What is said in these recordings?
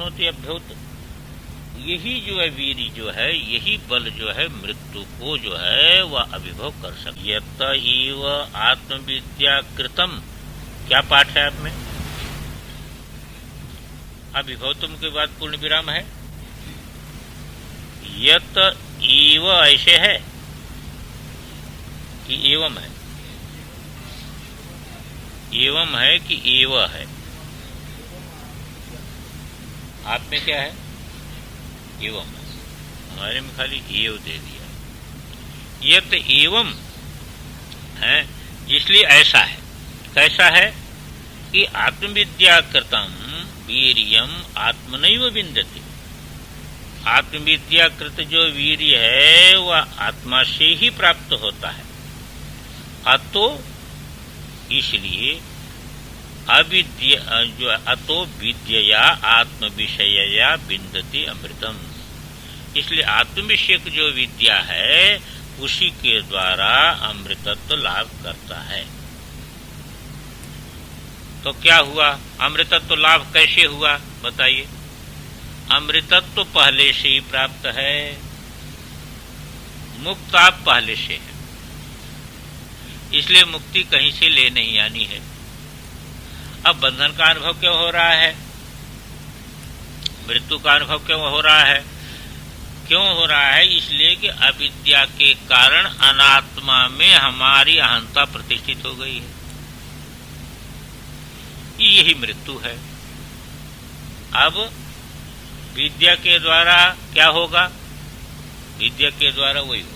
प्राप्नोति अभ्युत। यही जो है वीर्य जो है, यही बल जो है मृत्यु को जो है वह अभिभव कर सकता। यत इव आत्मविद्या कृतम, क्या पाठ है आप में? अभिभव तुम के बाद पूर्ण विराम है। यत इव ऐसे है कि एवं है? एवं है कि एव है? आप में क्या है? एवं है। हमारे में खाली एव दे दिया। यत एवं है, इसलिए ऐसा है। कैसा है कि आत्मविद्या कृतम वीर्यम आत्मनैव विन्दति। आत्मविद्या कृत जो वीर्य है वह आत्मा से ही प्राप्त होता है। अतो इसलिए अविद्या जो अतो विद्यया आत्म विषयया विन्दति अमृतम। इसलिए आत्म विषयक जो विद्या है उसी के द्वारा अमृतत्व लाभ करता है। तो क्या हुआ? अमृतत्व लाभ कैसे हुआ बताइए? अमृतत्व पहले से ही प्राप्त है, मुक्त आप पहले से है, इसलिए मुक्ति कहीं से ले नहीं आनी है। अब बंधन का अनुभव क्यों हो रहा है? मृत्यु का अनुभव क्यों हो रहा है? क्यों हो रहा है? इसलिए कि अविद्या के कारण अनात्मा में हमारी अहंता प्रतिष्ठित हो गई है। यही मृत्यु है। अब विद्या के द्वारा क्या होगा? विद्या के द्वारा वही होगा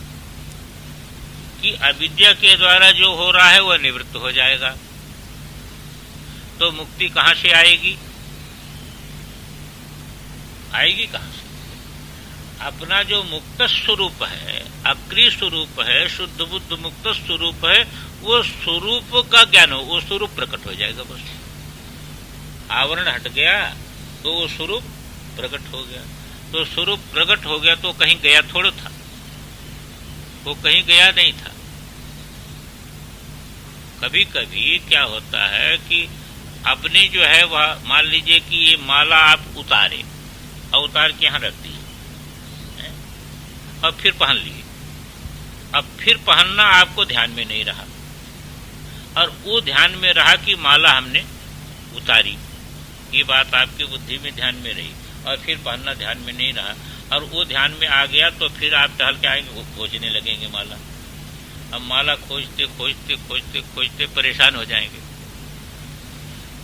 कि अविद्या के द्वारा जो हो रहा है वह निवृत्त हो जाएगा। तो मुक्ति कहां से आएगी? आएगी कहां से? अपना जो मुक्त स्वरूप है, अक्रिय स्वरूप है, शुद्ध बुद्ध मुक्त स्वरूप है, वो स्वरूप का ज्ञान हो, वो स्वरूप प्रकट हो जाएगा। बस आवरण हट गया तो वो स्वरूप प्रकट हो गया। तो स्वरूप प्रकट हो गया तो कहीं गया थोड़ा था, वो कहीं गया नहीं था। कभी कभी क्या होता है कि अपने जो है वह, मान लीजिए कि ये माला आप उतारे और उतार के यहां रख दी और फिर पहन लिए। अब फिर पहनना आपको ध्यान में नहीं रहा और वो ध्यान में रहा कि माला हमने उतारी, ये बात आपकी बुद्धि में ध्यान में रही और फिर पहनना ध्यान में नहीं रहा और वो ध्यान में आ गया तो फिर आप टहल के आएंगे, वो खोजने लगेंगे माला। अब माला खोजते खोजते खोजते खोजते परेशान हो जाएंगे।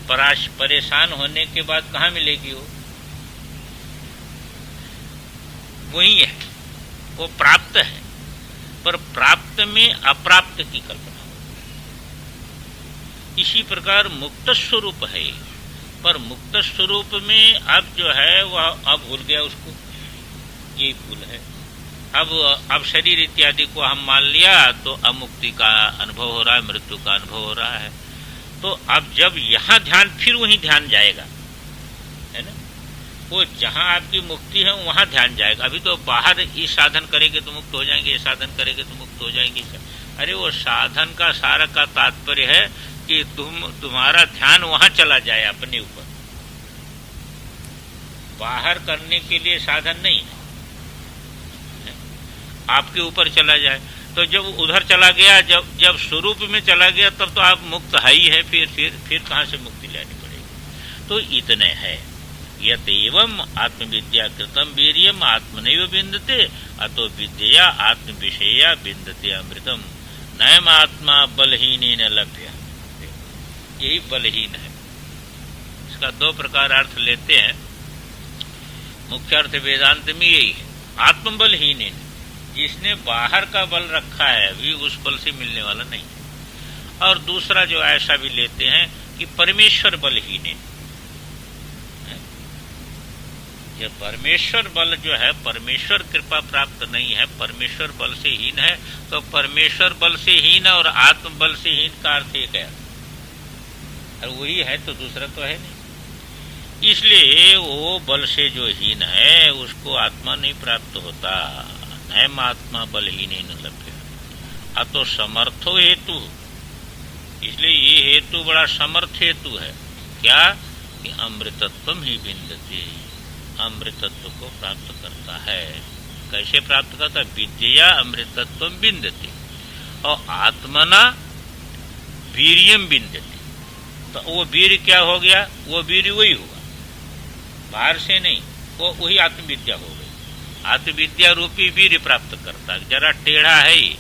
परेशान होने के बाद कहाँ मिलेगी वो? वही है, वो प्राप्त है, पर प्राप्त में अप्राप्त की कल्पना हो। इसी प्रकार मुक्त स्वरूप है, पर मुक्त स्वरूप में अब जो है वह अब भूल गया उसको, यही भूल है। अब शरीर इत्यादि को हम मान लिया तो अमुक्ति का अनुभव हो रहा है, मृत्यु का अनुभव हो रहा है। तो अब जब यहाँ ध्यान, फिर वहीं ध्यान जाएगा, है ना? वो जहाँ आपकी मुक्ति है वहां ध्यान जाएगा। अभी तो बाहर ये साधन करेंगे तो मुक्त हो जाएंगे, ये साधन करेंगे तो मुक्त हो जाएंगे। अरे वो साधन का सारा का तात्पर्य है कि तुम्हारा ध्यान वहां चला जाए, अपने ऊपर। बाहर करने के लिए साधन नहीं है, आपके ऊपर चला जाए। तो जब उधर चला गया, जब स्वरूप में चला गया, तब तो आप मुक्त है ही है। फिर कहां से मुक्ति लेनी पड़ेगी? तो इतने है। यतेवम आत्मविद्या कृतम वीर्यम आत्मनैव विन्दते अतो विद्यया आत्म विषया विन्दते अमृतम नयम आत्मा बलहीनेन लभ्य। यही बलहीन है। इसका दो प्रकार अर्थ लेते हैं। मुख्य अर्थ वेदांत में यही है, आत्मबलहीन, जिसने बाहर का बल रखा है अभी उस बल से मिलने वाला नहीं है। और दूसरा जो ऐसा भी लेते हैं कि परमेश्वर बलहीन है। ये परमेश्वर बल जो है, परमेश्वर कृपा प्राप्त नहीं है, परमेश्वर बल से हीन है। तो परमेश्वर बल से हीन और आत्म बल से हीन का अर्थ एक है, और वही है तो दूसरा तो है नहीं। इसलिए वो बल से जो हीन है उसको आत्मा नहीं प्राप्त होता। नयम आत्मा बलहीन न लभ्य अतो समर्थो हेतु। इसलिए ये हेतु बड़ा समर्थ हेतु है। क्या? कि अमृतत्वम ही विन्दते, अमृतत्व को प्राप्त करता है। कैसे प्राप्त करता है? विद्या अमृतत्व बिंदते और आत्मना वीर्यम बिंदते। तो वो वीर क्या हो गया? वो वीर वही हुआ, बाहर से नहीं, वो वही आत्मविद्या हो गई। आत्मविद्या रूपी वीर प्राप्त करता है। जरा टेढ़ा है ये,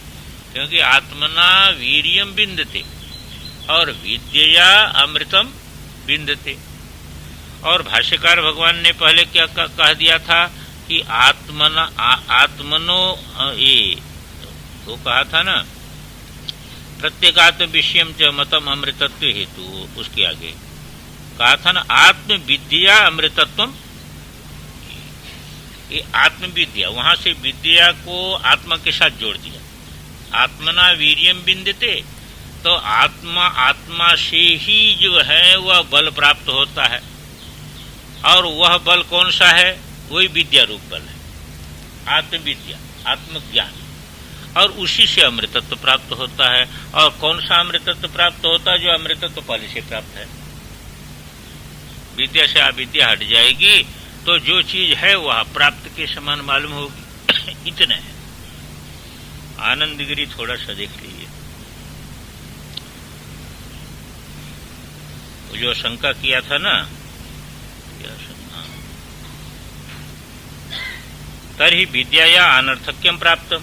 क्योंकि आत्मना वीर्यम बिंदते और विद्या अमृतम बिंदते। और भाष्यकार भगवान ने पहले क्या कह दिया था कि आत्मनो ये तो कहा था ना, प्रत्येगात्म विषयम च मतम अमृतत्व हेतु। उसके आगे कहा था ना आत्म विद्या अमृतत्वम। ये आत्मविद्या, वहां से विद्या को आत्मा के साथ जोड़ दिया। आत्मना वीर्यम बिंदते, तो आत्मा से ही जो है वह बल प्राप्त होता है। और वह बल कौन सा है? वही विद्या रूप बल है, आत्मविद्या, आत्मज्ञान। और उसी से अमृतत्व प्राप्त होता है। और कौन सा अमृतत्व प्राप्त होता है? जो अमृतत्व पहले से प्राप्त है। विद्या से अविद्या हट जाएगी तो जो चीज है वह प्राप्त के समान मालूम होगी। इतना है। आनंदगिरी थोड़ा सा देख लीजिए। जो शंका किया था ना, तर्हि विद्या अनर्थक्यम प्राप्तम।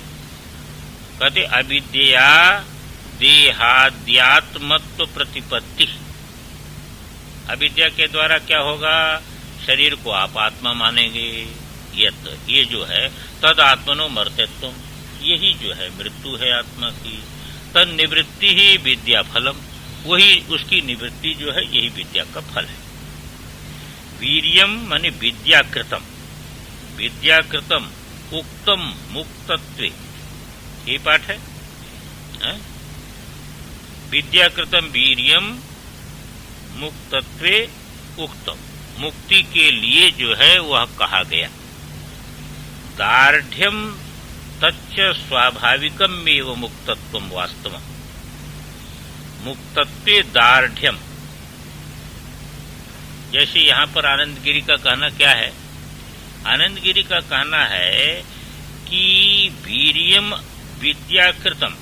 कहते अविद्या देहाद्यात्मत्व प्रतिपत्ति। अविद्या के द्वारा क्या होगा? शरीर को आप आत्मा मानेंगे। ये जो है तद आत्मनो मर्त्यत्व, यही जो है मृत्यु है आत्मा की। तद निवृत्ति ही विद्या फलम, वही उसकी निवृत्ति जो है यही विद्या का फल है। वीर्यम माने विद्याकृतम, विद्याकृतम उक्तम मुक्तत्वे, ये पाठ है, विद्याकृतम वीर्यम मुक्तत्वे उक्तम, मुक्ति के लिए जो है वह कहा गया। दार्ढ्यम तच्च स्वाभाविकम एव मुक्तत्वम वास्तवम। मुक्तत्वे दार्ढ्यम, जैसे यहां पर आनंदगिरी का कहना क्या है? आनंदगिरी का कहना है कि वीर्यम विद्याकृतम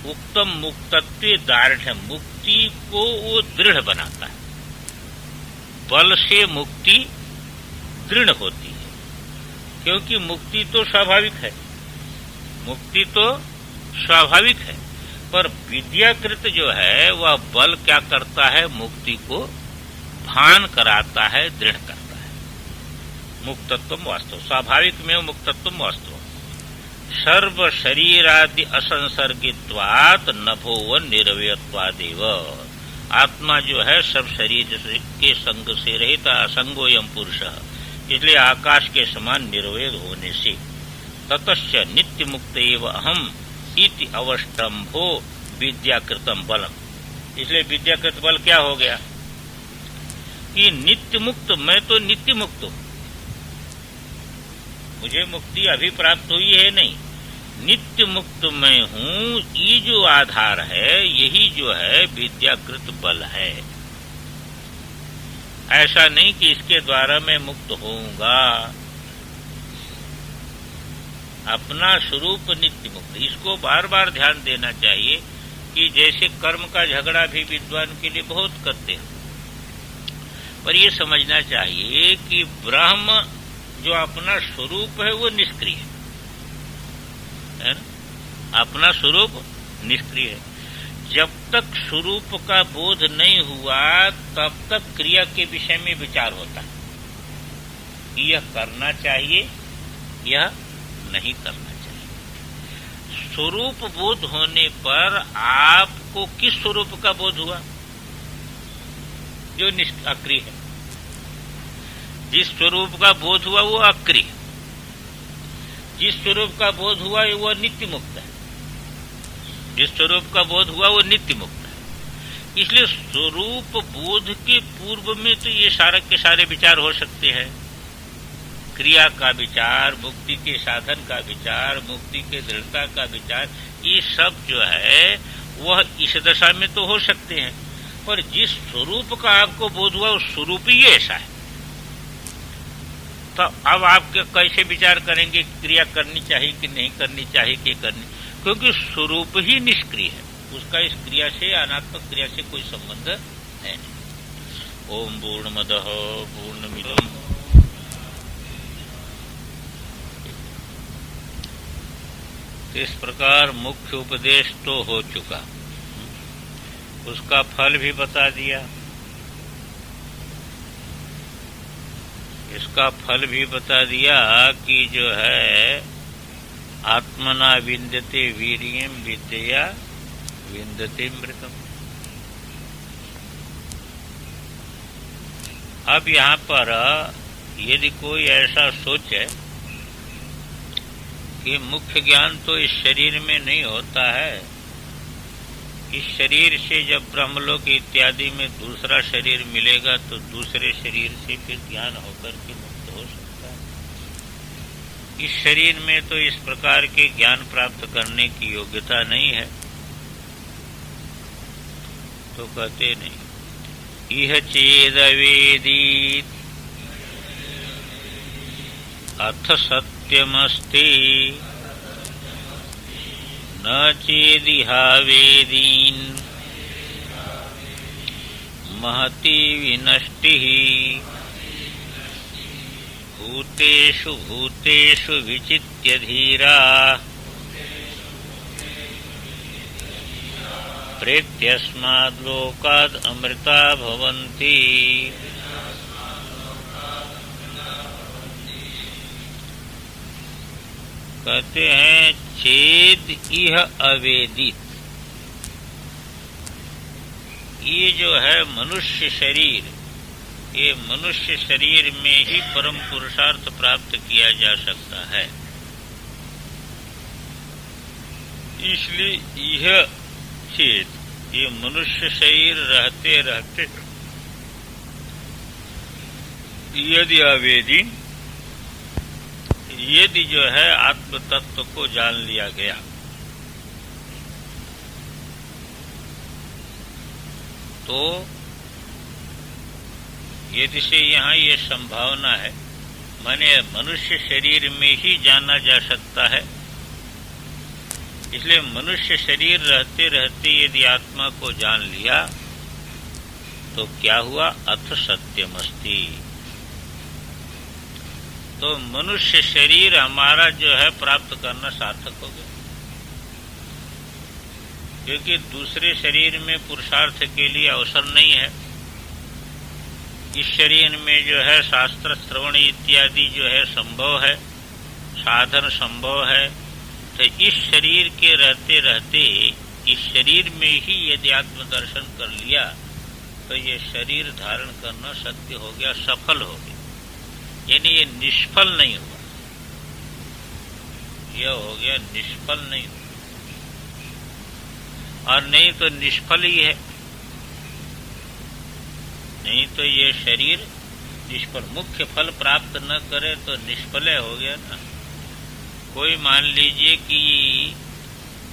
उक्तम मुक्तत्वे दार्ढ्यम, मुक्ति को वो दृढ़ बनाता है। बल से मुक्ति दृढ़ होती है, क्योंकि मुक्ति तो स्वाभाविक है, मुक्ति तो स्वाभाविक है। पर विद्याकृत जो है वह बल क्या करता है? मुक्ति को भान कराता है, दृढ़ करता है। मुक्तत्वम वास्तव, स्वाभाविक में मुक्तत्वम वास्तव। सर्व शरीरादि असंसर्गित्वात् नभो व निरवयत्वादेव। आत्मा जो है सब शरीर के संग से रहित असंगोयम पुरुष, इसलिए आकाश के समान निर्वय होने से ततश्च नित्य मुक्त एव अहम इति अवष्टम्भो विद्याकृतम बलम। इसलिए विद्याकृत बल क्या हो गया कि नित्य मुक्त, मैं तो नित्य मुक्त हूं, मुझे मुक्ति अभी प्राप्त हुई है नहीं, नित्य मुक्त मैं हूं। ये जो आधार है यही जो है विद्याकृत बल है। ऐसा नहीं कि इसके द्वारा मैं मुक्त होऊंगा। अपना स्वरूप नित्य मुक्त, इसको बार बार ध्यान देना चाहिए कि जैसे कर्म का झगड़ा भी विद्वान के लिए बहुत करते हैं, पर ये समझना चाहिए कि ब्रह्म जो अपना स्वरूप है वो निष्क्रिय है ना? अपना स्वरूप निष्क्रिय है। जब तक स्वरूप का बोध नहीं हुआ तब तक क्रिया के विषय में विचार होता है। यह करना चाहिए, यह नहीं करना चाहिए। स्वरूप बोध होने पर आपको किस स्वरूप का बोध हुआ? जो अक्रिय है। जिस स्वरूप का बोध हुआ वो अक्रिय, जिस स्वरूप का बोध हुआ वो नित्य मुक्त है। जिस स्वरूप का बोध हुआ वो नित्य मुक्त है। इसलिए स्वरूप बोध के पूर्व में तो ये सारे के सारे विचार हो सकते हैं। क्रिया का विचार, मुक्ति के साधन का विचार, मुक्ति के दृढ़ता का विचार, ये सब जो है वह इस दशा में तो हो सकते हैं। पर जिस स्वरूप का आपको बोध हुआ उस स्वरूप ही ऐसा है। तो अब आप कैसे विचार करेंगे क्रिया करनी चाहिए कि नहीं करनी चाहिए कि करनी, क्योंकि स्वरूप ही निष्क्रिय है, उसका इस क्रिया से अनात्मक क्रिया से कोई संबंध है नहीं। ओम पूर्णमदः पूर्णमिदम्। इस प्रकार मुख्य उपदेश तो हो चुका, उसका फल भी बता दिया, इसका फल भी बता दिया कि जो है आत्मना विन्दते वीर्यं विद्यया विन्दते मृतम्। अब यहाँ पर यदि कोई ऐसा सोचे कि मुख्य ज्ञान तो इस शरीर में नहीं होता है, इस शरीर से जब ब्रह्मलोक इत्यादि में दूसरा शरीर मिलेगा तो दूसरे शरीर से फिर ज्ञान होकर के मुक्त हो सकता है। इस शरीर में तो इस प्रकार के ज्ञान प्राप्त करने की योग्यता नहीं है, तो कहते नहीं। इह चेदवेदीत अथ सत्यमस्ति न चेदिहा वेदीन महती विनष्टिः भूतेषु भूतेषु विचित्य धीरा प्रेत्यस्माद् लोकाद् अमृता भवन्ति। कहते हैं चेद इह अवेदित, ये जो है मनुष्य शरीर, ये मनुष्य शरीर में ही परम पुरुषार्थ प्राप्त किया जा सकता है। इसलिए यह चेत, ये मनुष्य शरीर रहते रहते यदि अवेदी, यदि जो है आत्म तत्व को जान लिया गया तो यदि से यहाँ ये संभावना है, माने मनुष्य शरीर में ही जाना जा सकता है। इसलिए मनुष्य शरीर रहते रहते यदि आत्मा को जान लिया तो क्या हुआ, अथ सत्यमस्ति। तो मनुष्य शरीर हमारा जो है प्राप्त करना सार्थक हो गया, क्योंकि दूसरे शरीर में पुरुषार्थ के लिए अवसर नहीं है। इस शरीर में जो है शास्त्र श्रवण इत्यादि जो है संभव है, साधन संभव है। तो इस शरीर के रहते रहते इस शरीर में ही यदि आत्मदर्शन कर लिया तो ये शरीर धारण करना सत्य हो गया, सफल हो गया, यानी ये निष्फल नहीं हुआ, यह हो गया निष्फल नहीं हुआ। और नहीं तो निष्फल ही है, नहीं तो ये शरीर निष्फल, मुख्य फल प्राप्त न करे तो निष्फल हो गया ना। कोई मान लीजिए कि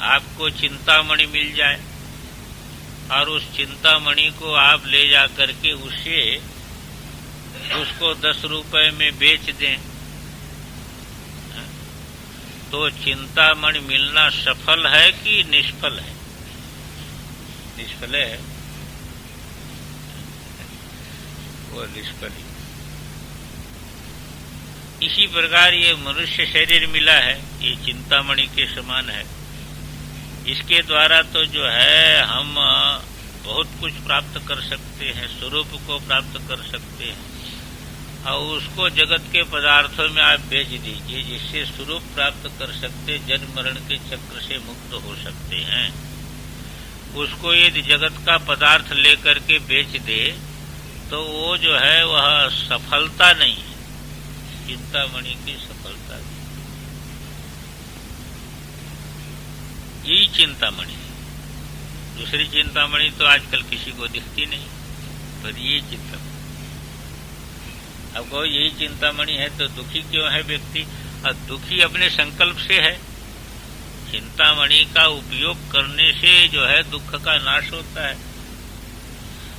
आपको चिंतामणि मिल जाए और उस चिंतामणि को आप ले जा करके उसको 10 रुपए में बेच दें, तो चिंतामणि मिलना सफल है कि निष्फल है? निष्फल है, वो निष्फल ही। इसी प्रकार ये मनुष्य शरीर मिला है, ये चिंतामणि के समान है। इसके द्वारा तो जो है हम बहुत कुछ प्राप्त कर सकते हैं, स्वरूप को प्राप्त कर सकते हैं। और उसको जगत के पदार्थों में आप बेच दीजिए, जिससे स्वरूप प्राप्त कर सकते, जन्म मरण के चक्र से मुक्त हो सकते हैं। उसको यदि जगत का पदार्थ लेकर के बेच दे तो वो जो है वह सफलता नहीं है, चिंतामणि की सफलता। यही चिंतामणि है, दूसरी चिंतामणि तो आजकल किसी को दिखती नहीं, पर ये चिंतामणि। अब कहो यही चिंतामणि है तो दुखी क्यों है व्यक्ति? और दुखी अपने संकल्प से है। चिंतामणि का उपयोग करने से जो है दुख का नाश होता है,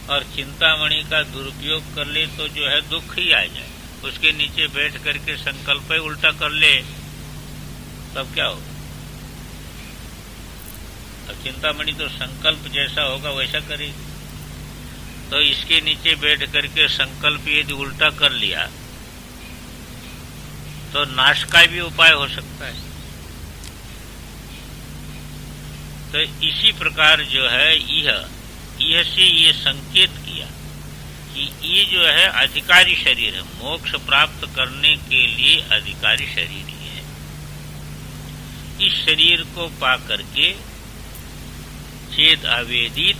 और चिंतामणि का दुरुपयोग कर ले तो जो है दुख ही आ जाए। उसके नीचे बैठ करके संकल्प ही उल्टा कर ले, तब क्या होगा? अब चिंतामणि तो संकल्प जैसा होगा वैसा करेगी। तो इसके नीचे बैठ करके संकल्प यदि उल्टा कर लिया तो नाश का भी उपाय हो सकता है। तो इसी प्रकार जो है यह से ये संकेत किया कि ये जो है अधिकारी शरीर है, मोक्ष प्राप्त करने के लिए अधिकारी शरीर ही है। इस शरीर को पा करके चेद आवेदित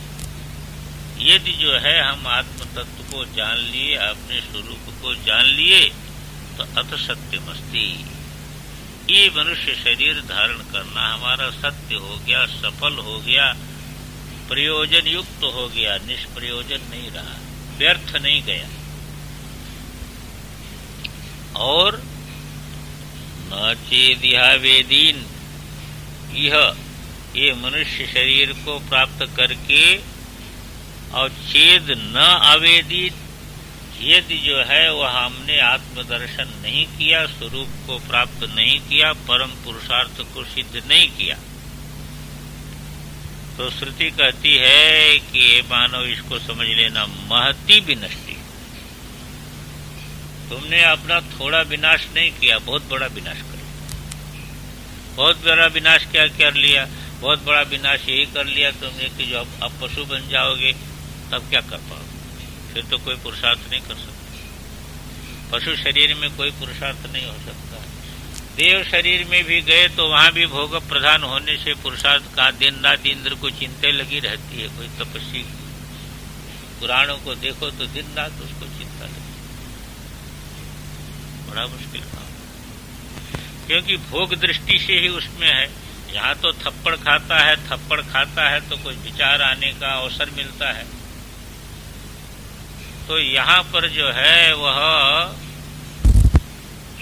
यदि जो है हम आत्म तत्व को जान लिए, अपने स्वरूप को जान लिए, तो अथ सत्यमस्ति, ये मनुष्य शरीर धारण करना हमारा सत्य हो गया, सफल हो गया, प्रयोजन युक्त हो गया, निष्प्रयोजन नहीं रहा, व्यर्थ नहीं गया। और न चेदिहावेदीन, ये मनुष्य शरीर को प्राप्त करके और चेद न आवेदित, यदि जो है वह हमने आत्मदर्शन नहीं किया, स्वरूप को प्राप्त नहीं किया, परम पुरुषार्थ को सिद्ध नहीं किया, तो श्रुति कहती है कि मानव इसको समझ लेना, महती विनष्टि, तुमने अपना थोड़ा विनाश नहीं किया, बहुत बड़ा विनाश कर लिया। बहुत बड़ा विनाश क्या कर लिया? बहुत बड़ा विनाश यही कर लिया तुमने कि जो अब पशु बन जाओगे तब क्या कर पाओगे? फिर तो कोई पुरुषार्थ नहीं कर सकता। पशु शरीर में कोई पुरुषार्थ नहीं हो सकता। देव शरीर में भी गए तो वहां भी भोग प्रधान होने से पुरुषार्थ का दिन रात इंद्र को चिंता लगी रहती है। कोई तपस्वी पुराणों को देखो तो दिन रात उसको चिंता लगी, बड़ा मुश्किल काम, क्योंकि भोग दृष्टि से ही उसमें है। यहाँ तो थप्पड़ खाता है तो कुछ विचार आने का अवसर मिलता है। तो यहाँ पर जो है वह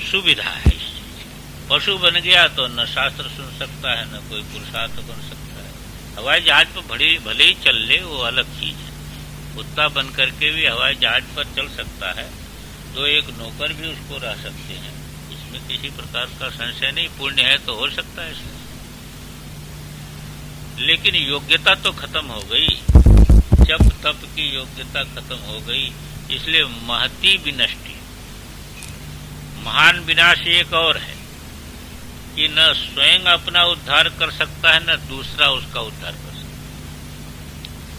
सुविधा है। पशु बन गया तो न शास्त्र सुन सकता है, न कोई पुरुषार्थ बन सकता है। हवाई जहाज पर भले ही चल ले, वो अलग चीज है। कुत्ता बन करके भी हवाई जहाज पर चल सकता है, तो एक नौकर भी उसको रह सकते हैं, इसमें किसी प्रकार का संशय नहीं। पुण्य है तो हो सकता है इसमें, लेकिन योग्यता तो खत्म हो गई, जब तप की योग्यता खत्म हो गई। इसलिए महती विनष्टि, महान विनाश एक और है कि न स्वयं अपना उद्धार कर सकता है, न दूसरा उसका उद्धार कर सकता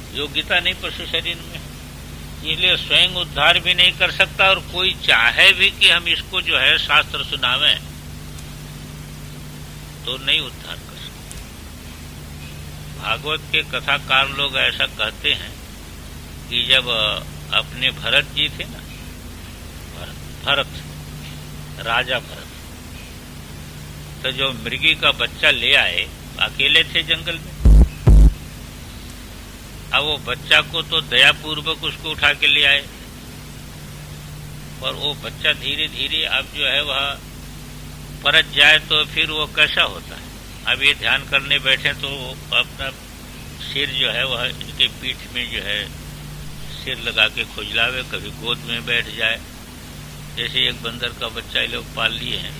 है। योग्यता नहीं पशु शरीर में, इसलिए स्वयं उद्धार भी नहीं कर सकता, और कोई चाहे भी कि हम इसको जो है शास्त्र सुनावें तो नहीं उद्धार कर सकते। भागवत के कथाकार लोग ऐसा कहते हैं कि जब अपने भरत जी थे ना, भरत राजा भरत, तो जो मृगी का बच्चा ले आए, अकेले थे जंगल में। अब वो बच्चा को तो दयापूर्वक उसको उठा के ले आए, और वो बच्चा धीरे धीरे अब जो है वह परत जाए तो फिर वो कैसा होता है। अब ये ध्यान करने बैठे तो अपना सिर जो है वह इनके पीठ में जो है सिर लगा के खुजलावे, कभी गोद में बैठ जाए, जैसे एक बंदर का बच्चा ये लोग पाल लिए हैं,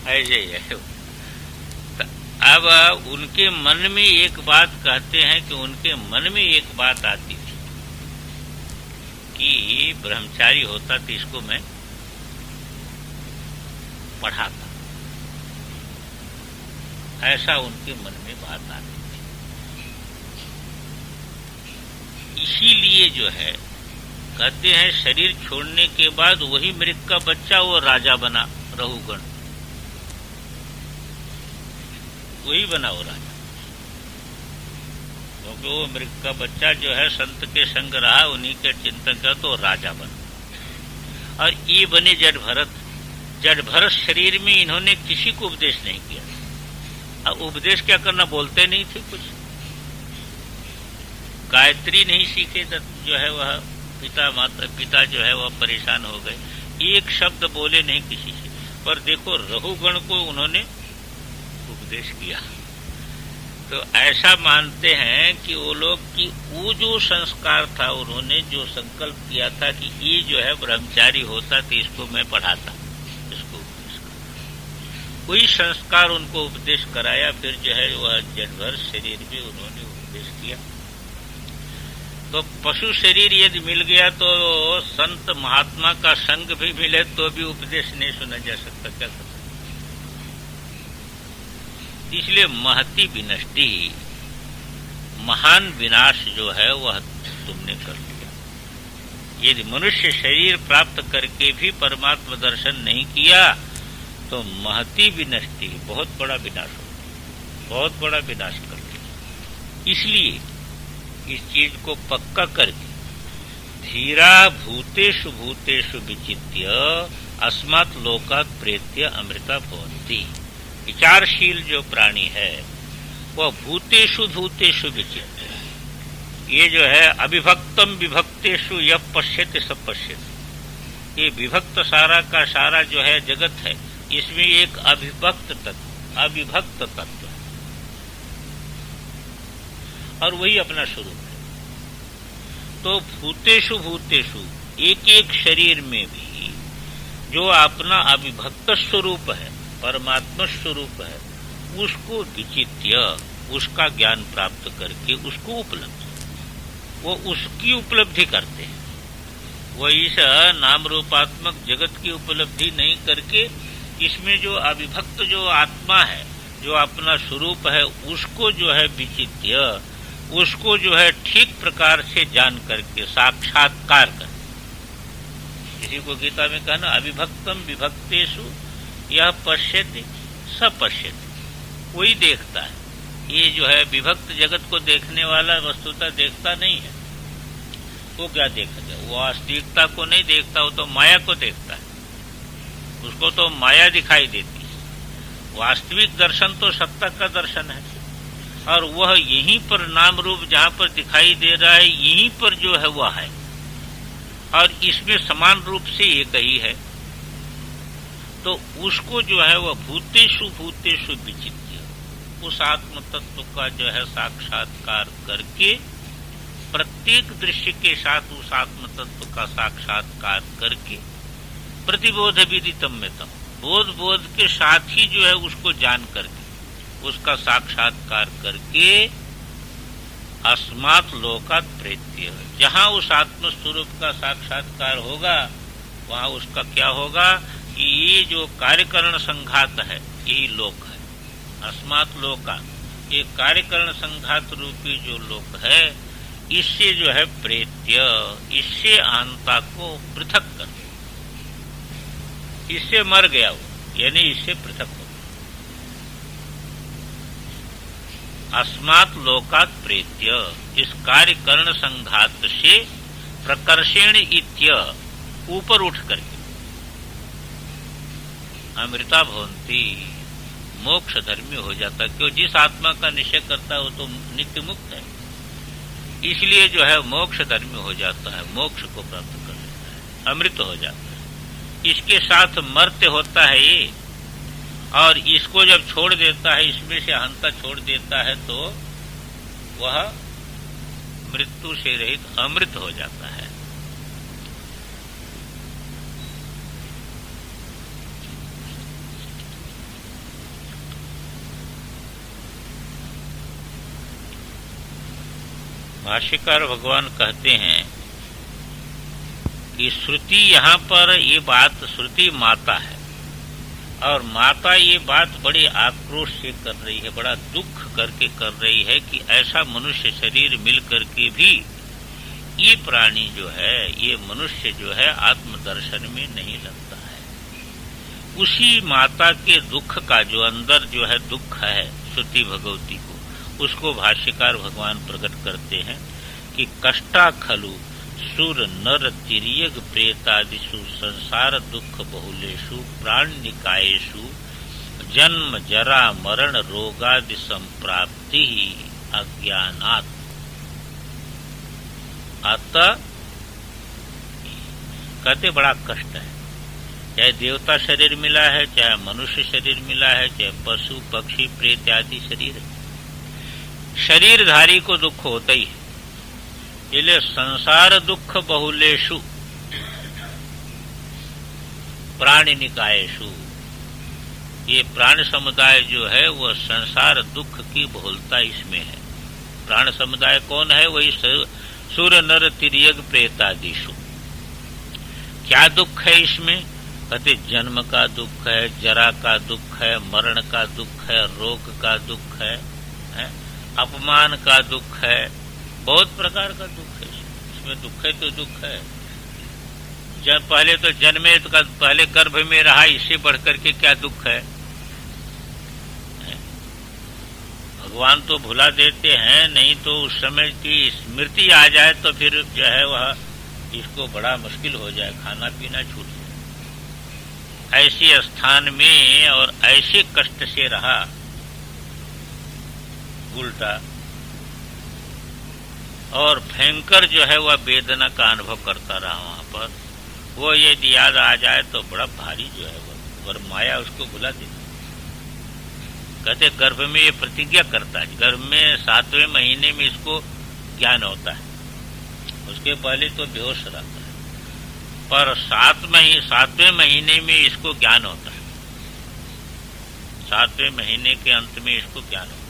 ऐसे ही है। अब उनके मन में एक बात कहते हैं कि उनके मन में एक बात आती थी कि ब्रह्मचारी होता तो इसको मैं पढ़ाता, ऐसा उनके मन में बात आती थी। इसीलिए जो है कहते हैं शरीर छोड़ने के बाद वही मृग का बच्चा वो राजा बना, रहुगण वही बना वो राजा, क्योंकि वो मृग का बच्चा जो है संत के संग रहा, उन्हीं के चिंतन का, तो राजा बना। और ये बने जड़ भरत। जड़ भरत शरीर में इन्होंने किसी को उपदेश नहीं किया। अब उपदेश क्या करना, बोलते नहीं थे कुछ, गायत्री नहीं सीखे, जो है वह पिता जो है वह परेशान हो गए, एक शब्द बोले नहीं किसी से। पर देखो रहुगण को उन्होंने उपदेश किया। तो तो ऐसा मानते हैं कि वो लोग कि वो जो संस्कार था, उन्होंने जो संकल्प किया था कि ये जो है ब्रह्मचारी होता तो इसको मैं पढ़ाता, इसको उपदेश करता, वही संस्कार उनको उपदेश कराया। फिर जो है वह जन्मभर शरीर भी उन्होंने उपदेश किया। तो पशु शरीर यदि मिल गया तो संत महात्मा का संग भी मिले तो भी उपदेश नहीं सुना जा सकता, क्या कर सकता। इसलिए महती विनष्टि, महान विनाश जो है वह तुमने कर लिया। यदि मनुष्य शरीर प्राप्त करके भी परमात्मा दर्शन नहीं किया तो महती विनष्टि, बहुत बड़ा विनाश हो, बहुत बड़ा विनाश कर लिया। इसलिए इस चीज को पक्का करके धीरा भूतेषु भूतेषु विचित्य अस्मात् लोकात् प्रेत्य अमृता भवन्ति। विचारशील जो प्राणी है वह भूतेषु भूतेषु विचित्य, ये जो है अविभक्तम विभक्तेषु यः पश्यति स पश्यति, ये विभक्त सारा का सारा जो है जगत है, इसमें एक अविभक्त तत्व, अविभक्त तत्व है और वही अपना स्वरूप है। तो भूतेषु भूतेषु, एक एक शरीर में भी जो अपना अविभक्त स्वरूप है, परमात्मा स्वरूप है, उसको विचित्य, उसका ज्ञान प्राप्त करके उसको उपलब्धि, वो उसकी उपलब्धि करते हैं। वो इस नाम रूपात्मक जगत की उपलब्धि नहीं करके इसमें जो अविभक्त जो आत्मा है, जो अपना स्वरूप है, उसको जो है विचित्य, उसको जो है ठीक प्रकार से जान करके साक्षात्कार कर। इसी को गीता में कहना अविभक्तम विभक्तेषु यह पश्यति स पश्यति, कोई देखता है। ये जो है विभक्त जगत को देखने वाला वस्तुतः देखता नहीं है। वो क्या देखेगा? वो वास्तविकता को नहीं देखता, वो तो माया को देखता है, उसको तो माया दिखाई देती है। वास्तविक दर्शन तो सत्ता का दर्शन है और वह यहीं पर नाम रूप जहां पर दिखाई दे रहा है, यहीं पर जो है वह है और इसमें समान रूप से एक ही है। तो उसको जो है वह भूतेषु भूतेषु विचित्य, उस आत्म तत्व का जो है साक्षात्कार करके, प्रत्येक दृश्य के साथ उस आत्म तत्व का साक्षात्कार करके, प्रतिबोध विदितम्यतम, बोध बोध के साथ ही जो है उसको जान करके, उसका साक्षात्कार करके अस्मात् लोकात् प्रेत्य, जहां उस आत्म स्वरूप का साक्षात्कार होगा वहां उसका क्या होगा कि ये जो कार्यकरण संघात है यही लोक है। अस्मात् लोका, ये कार्यकरण संघात रूपी जो लोक है, इससे जो है प्रेत्य, इससे आंता को पृथक कर, इससे मर गया वो, यानी इससे पृथक हो। अस्मात् लोकात् प्रेत्य, इस कार्यकरण संघात से प्रकर्षेण इत्य, ऊपर उठ करके अमृता भवन्ति, मोक्ष धर्मी हो जाता। क्यों? जिस आत्मा का निश्चय करता है वो तो नित्य मुक्त है, इसलिए जो है मोक्ष धर्मी हो जाता है, मोक्ष को प्राप्त कर लेता है, अमृत हो जाता है। इसके साथ मर्त्य होता है ये, और इसको जब छोड़ देता है, इसमें से अहंता छोड़ देता है, तो वह मृत्यु से रहित अमृत हो जाता है। भाष्यकार भगवान कहते हैं कि श्रुति, यहाँ पर ये बात श्रुति माता है और माता ये बात बड़े आक्रोश से कर रही है, बड़ा दुख करके कर रही है कि ऐसा मनुष्य शरीर मिल करके भी ये प्राणी जो है, ये मनुष्य जो है आत्मदर्शन में नहीं लगता है। उसी माता के दुख का जो अंदर जो है दुख है श्रुति भगवती को, उसको भाष्यकार भगवान प्रकट करते हैं कि कष्टा खलु सुर नर तिर्यग प्रेतादिषु संसार दुख बहुलेषु प्राण निकायेषु जन्म जरा मरण रोगादि संप्राप्ति अज्ञानात्। अतः कहते बड़ा कष्ट है, चाहे देवता शरीर मिला है, चाहे मनुष्य शरीर मिला है, चाहे पशु पक्षी प्रेत आदि शरीर है, शरीरधारी को दुख होता ही है। इसलिए संसार दुख बहुलेशु प्राणी निकायेशु, ये प्राण समुदाय जो है वह संसार दुख की बहुलता इसमें है। प्राण समुदाय कौन है? वही सूर्य नर तिर्यक प्रेतादिशु। क्या दुख है इसमें? कहते जन्म का दुख है, जरा का दुख है, मरण का दुख है, रोग का दुख है, अपमान का दुख है, बहुत प्रकार का दुख है इसमें। दुख है तो दुख है। जब पहले तो जन्मे तो पहले गर्भ में रहा, इससे बढ़कर के क्या दुख है? भगवान तो भुला देते हैं, नहीं तो उस समय की स्मृति आ जाए तो फिर जो है वह इसको बड़ा मुश्किल हो जाए, खाना पीना छूट जाए। ऐसे स्थान में और ऐसे कष्ट से रहा उल्टा, और भयंकर जो है वह वेदना का अनुभव करता रहा वहां पर। वो यदि याद आ जाए तो बड़ा भारी जो है वो, और माया उसको भुला देती। कहते गर्भ में ये प्रतिज्ञा करता है, गर्भ में 7वें महीने में इसको ज्ञान होता है, उसके पहले तो बेहोश रहता है, पर 7वें महीने में इसको ज्ञान होता है। 7वें महीने के अंत में इसको ज्ञान होता है।